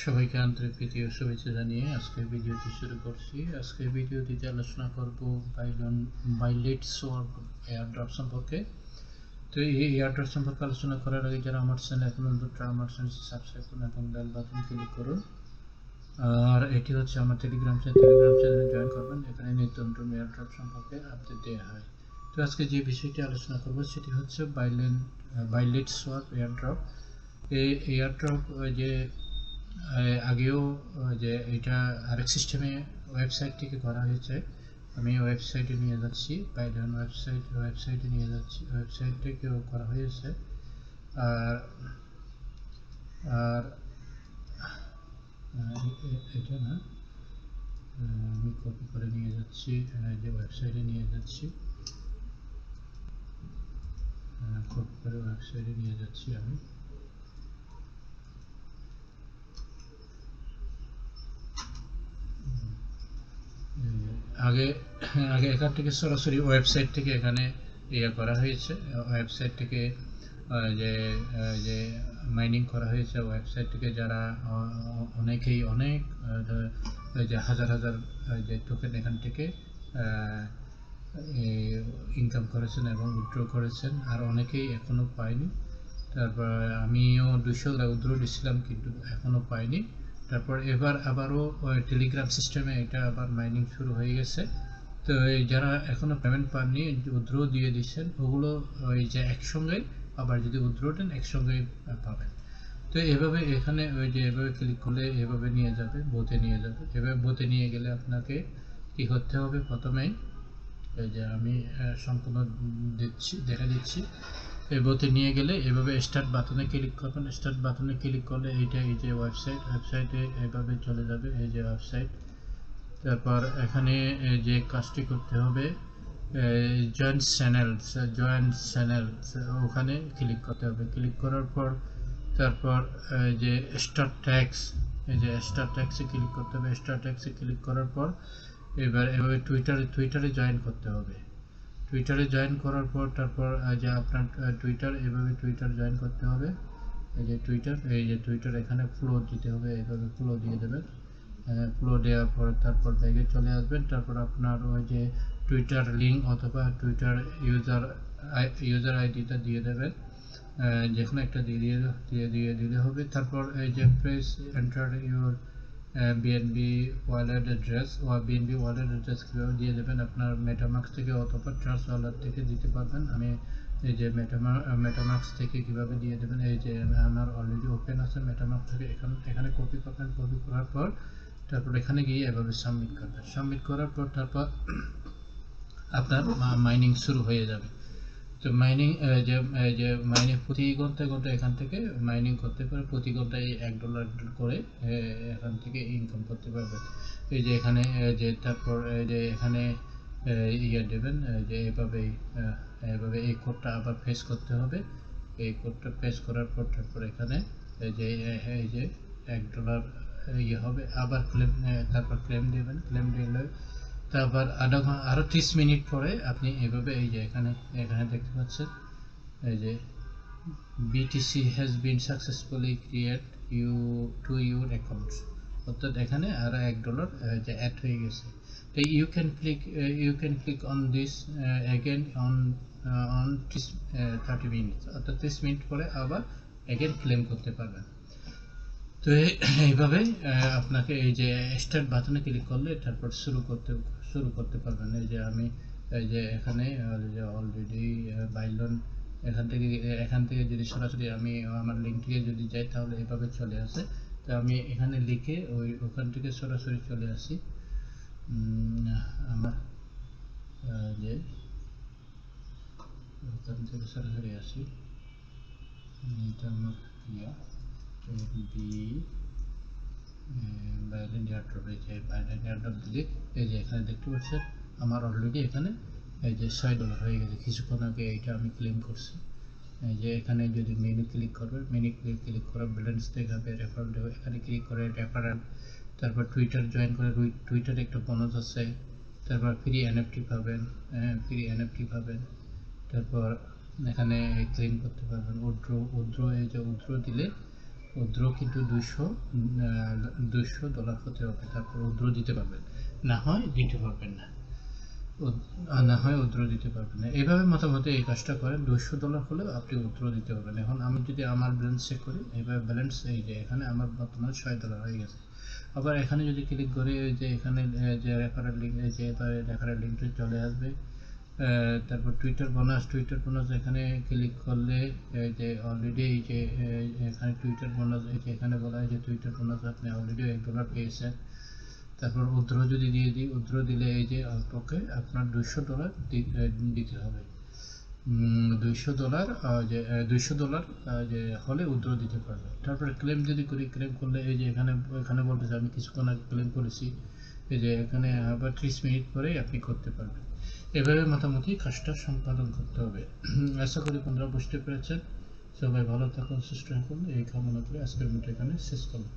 সবাইকে আন্তরিক প্রীতি ও শুভেচ্ছা জানিয়ে আজকের ভিডিওটি শুরু করছি। আজকের ভিডিওটিতে আলোচনা করব ভাইলেট সোয়ার্প এয়ারড্রপ সম্পর্কে। তো এই এয়ারড্রপ সম্পর্কে আলোচনা করার আগে যারা আমার চ্যানেল এখন নতুন আমার চ্যানেলটি সাবস্ক্রাইব করুন এবং বেল বাটন ক্লিক করুন। আর এটি হচ্ছে আমার টেলিগ্রাম চ্যানেলে জয়েন করবেন। এখানে নিত্য নতুন এয়ারড্রপ সম্পর্কে আপডেট দেওয়া হয়। তো আজকে যে বিষয়টি আলোচনা করব সেটি হচ্ছে ভাইলেট সোয়ার্প এয়ারড্রপ। এই এয়ারড্রপ যে আগেও যে এটা আরেক সিস্টেমে ওয়েবসাইট থেকে করা হয়েছে। আমি ওয়েবসাইটে নিয়ে যাচ্ছি, বাইডন ওয়েবসাইটে নিয়ে যাচ্ছি। ওয়েবসাইট থেকেও করা হয়েছে। আর আর এটা না, আমি কপি করে নিয়ে যাচ্ছি, যে ওয়েবসাইটে নিয়ে যাচ্ছি, কপি করে ওয়েবসাইটে নিয়ে যাচ্ছি আমি। আগে এখান থেকে সরাসরি ওয়েবসাইট থেকে এখানে করা হয়েছে। ওয়েবসাইট থেকে যে মাইনিং করা হয়েছে, ওয়েবসাইট থেকে যারা অনেকেই অনেক যে হাজার যে টোকেন এখান থেকে ইনকাম করেছেন এবং উইথড্র করেছেন, আর অনেকেই এখনো পায়নি। তারপর আমিও 200 উইথড্র দিয়েছিলাম কিন্তু এখনো পাইনি। তারপর এবার আবারও টেলিগ্রাম সিস্টেমে এটা আবার মাইনিং শুরু হয়ে গেছে। তো যারা এখনো পেমেন্ট পাননি, উইথড্র দিয়ে দিচ্ছেন, ওগুলো ওই যে একসঙ্গে আবার যদি উইথড্র দেন একসঙ্গে পাবেন। তো এভাবে এখানে ওই যে এভাবে ক্লিক করলে এভাবে নিয়ে যাবে, বোতে নিয়ে যাবে। এভাবে বোতে নিয়ে গেলে আপনাকে কি করতে হবে, প্রথমেই এই যে আমি সম্পূর্ণ দেখা দিচ্ছি। এই বোতে নিয়ে গেলে এভাবে স্টার্ট বাটনে ক্লিক করবেন। স্টার্ট বাটনে ক্লিক করলে এইটা এই যে ওয়েবসাইটে এভাবে চলে যাবে, এই যে ওয়েবসাইট। তারপর এখানে যে কাজটি করতে হবে, জয়েন চ্যানেলস ওখানে ক্লিক করতে হবে। ক্লিক করার পর তারপর যে স্টার্ট ট্যাক্স, এই যে স্টার্ট ট্যাক্সে ক্লিক করতে হবে। স্টার্ট ট্যাক্সে ক্লিক করার পর এভাবে টুইটারে জয়েন করতে হবে। টুইটারে জয়েন করার পর তারপর যে আপনার এভাবে টুইটার জয়েন করতে হবে। এই যে টুইটার এখানে ফ্লো দিতে হবে, এইভাবে ফ্লো দিয়ে দেবেন। ফ্লো দেওয়ার পর তারপর ব্যাগে চলে আসবেন। তারপর আপনার ওই যে টুইটার লিঙ্ক অথবা টুইটার ইউজার আইডিটা দিয়ে দেবেন, যেখানে একটা দিয়ে দিলে হবে। তারপর এই যে press enter your BNB wallet address কীভাবে দিয়ে দেবেন, আপনার মেটামাক্স থেকে অথবা ট্রাস্ট ওয়ালেট থেকে দিতে পারবেন। আমি এই যে মেটামাক্স থেকে কিভাবে দিয়ে দেবেন, এই যে আমার অলরেডি ওপেন আছে মেটামাক্স থেকে। এখানে কপি করবেন। কপি করার পর তারপর এখানে গিয়ে এভাবে সাবমিট করবেন। সাবমিট করার পর তারপর আপনার মাইনিং শুরু হয়ে যাবে। তো মাইনিং প্রতি ঘন্টায় এখান থেকে মাইনিং করতে পারে। প্রতি ঘন্টায় $1 করে এখান থেকে ইনকাম করতে পারবেন। এই যে এখানে যে তারপর যে এখানে দেবেন, যে এভাবে এই কোডটা আবার পেস্ট করতে হবে। এই কোডটা পেস্ট করার পর তারপর এখানে এই যে $1 হবে। আবার তারপর ক্লেম দেবেন। ক্লেম দিলে তারপর আরো 30 মিনিট পরে আপনি এভাবে এই যে এখানে দেখতে পাচ্ছেন, এই যে BTC has been successfully created to your account, অর্থাৎ এখানে আরো $1 যে অ্যাড হয়ে গেছে। তো you can click on this again on 30 minutes, অর্থাৎ 30 মিনিট পরে আবার again ক্লেম করতে পারবেন। তো এইভাবে আপনাকে এই যে স্টার্ট বাটনে ক্লিক করলে তারপর শুরু করতে পারবেন। এই যে আমি এই যে এখানে অলরেডি বাইলন এখান থেকে যদি সরাসরি আমি আমার লিঙ্ক থেকে যদি যাই তাহলে এভাবে চলে আসে। তো আমি এখানে লিখে ওখান থেকে সরাসরি চলে আসি। আমার যে ওখান থেকে সরাসরি আসি, এটা আমার বাইলেন এয়ারড্রপ। এই যে বাইলেন এয়ারড্রপ দিলে এই যে এখানে দেখতে পাচ্ছেন আমার অলরেডি এখানে এই যে $6 হয়ে গেছে। কিছুক্ষণ আগে এইটা আমি ক্লেম করছি। এই যে এখানে যদি মেনু ক্লিক করবেন, ক্লিক করে ব্যালেন্স দেখাবে, রেফারেল দেবে, এখানে ক্লিক করে রেফারেল। তারপর টুইটার জয়েন করে টুইটারে একটা বোনাস আছে। তারপর ফ্রি এনএফটি পাবেন। তারপর এখানে ক্লেম করতে পারবেন। উইথড্র এই যে উইথড্র দিলে উইথড্র কিন্তু $200 হতে হবে, তারপর উইথড্র দিতে পারবেন, না হয় দিতে পারবেন না, না হয় উইথড্র দিতে পারবেন না। এইভাবে মোটামুটি এই কাজটা করেন, $200 হলেও আপনি উইথড্র দিতে পারবেন। এখন আমি যদি আমার ব্যালেন্স চেক করি, এইভাবে ব্যালেন্স এই যে এখানে আমার বর্তমানে $6 হয়ে গেছে। আবার এখানে যদি ক্লিক করি, ওই যে এখানে যে রেফারেল লিঙ্ক, যে রেফারেল লিঙ্কটি চলে আসবে। তারপর টুইটার বোনাস এখানে ক্লিক করলে এই যে অলরেডি এই যে এখানে টুইটার বোনাস, এই যে এখানে বলা হয় যে টুইটার বোনাস আপনি অলরেডি $1 পেয়েছেন। তারপর উইথড্র যদি দিয়ে দিই, উইথড্র দিলে এই যে ওকে আপনার $200 দিতে হবে। $200 যে $200 যে হলে উইথড্র দিতে পারবে। তারপরে ক্লেম যদি করি, ক্লেম করলে এই যে এখানে বলতেছে আমি কিছুক্ষণ আগে ক্লেম করেছি, এই যে এখানে আবার 30 মিনিট পরেই আপনি করতে পারবেন। এভাবে মোটামুটি কাজটা সম্পাদন করতে হবে। আশা করি বন্ধুরা বুঝতে পেরেছেন। সবাই ভালো থাকুন, সুস্থ থাকুন, এই কামনা করে আজকের ভিডিও এখানে শেষ করলাম।